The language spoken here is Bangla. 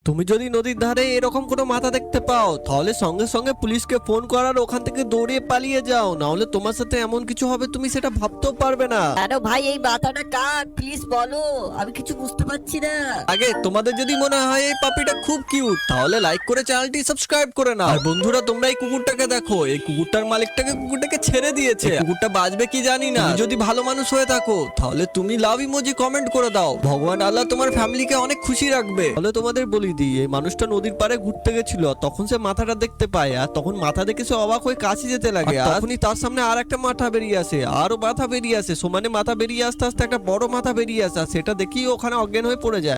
তুমি যদি নদীর ধারে এরকম কোনো মাথা দেখতে পাও তাহলে সঙ্গে সঙ্গে পুলিশকে ফোন করার ওখান থেকে দৌড়িয়ে পালিয়ে যাও, না হলে তোমার সাথে এমন কিছু হবে তুমি সেটা ভাবতেও পারবে না। কেন ভাই এই মাথাটা কার, প্লিজ বলো, আমি কিছু বুঝতে পারছি না। আগে তোমাদের যদি মনে হয় এই পাপিটা খুব কিউট তাহলে লাইক করে চ্যানেলটি সাবস্ক্রাইব করে নাও। আর বন্ধুরা তোমরা এই কুকুরটাকে দেখো, এই কুকুরটার মালিকটাকে কুকুরটাকে ছেড়ে দিয়েছে। কুকুরটা বাঁচবে কি জানি না। তুমি যদি ভালো মানুষ হয়ে থাকো তাহলে তুমি লাভ ইমোজি কমেন্ট করে দাও, ভগবান আল্লাহ তোমার ফ্যামিলিকে অনেক খুশি রাখবে। তাহলে তোমাদের বলি দিই, এই মানুষটা নদীর পাড়ে ঘুরতে গেছিল, তখন সে মাথাটা দেখতে পায়, আর তখন মাথা দেখে সে অবাক হয়ে কাছে যেতে লাগে। আর তখনই তার সামনে আর একটা মাথা বেরিয়ে আসে, আরো মাথা বেরিয়ে আসে, সমানে মাথা বেরিয়ে আসতে আসতে একটা বড় মাথা বেরিয়ে আসে, আর সেটা দেখেই ওখানে অজ্ঞান হয়ে পড়ে যায়।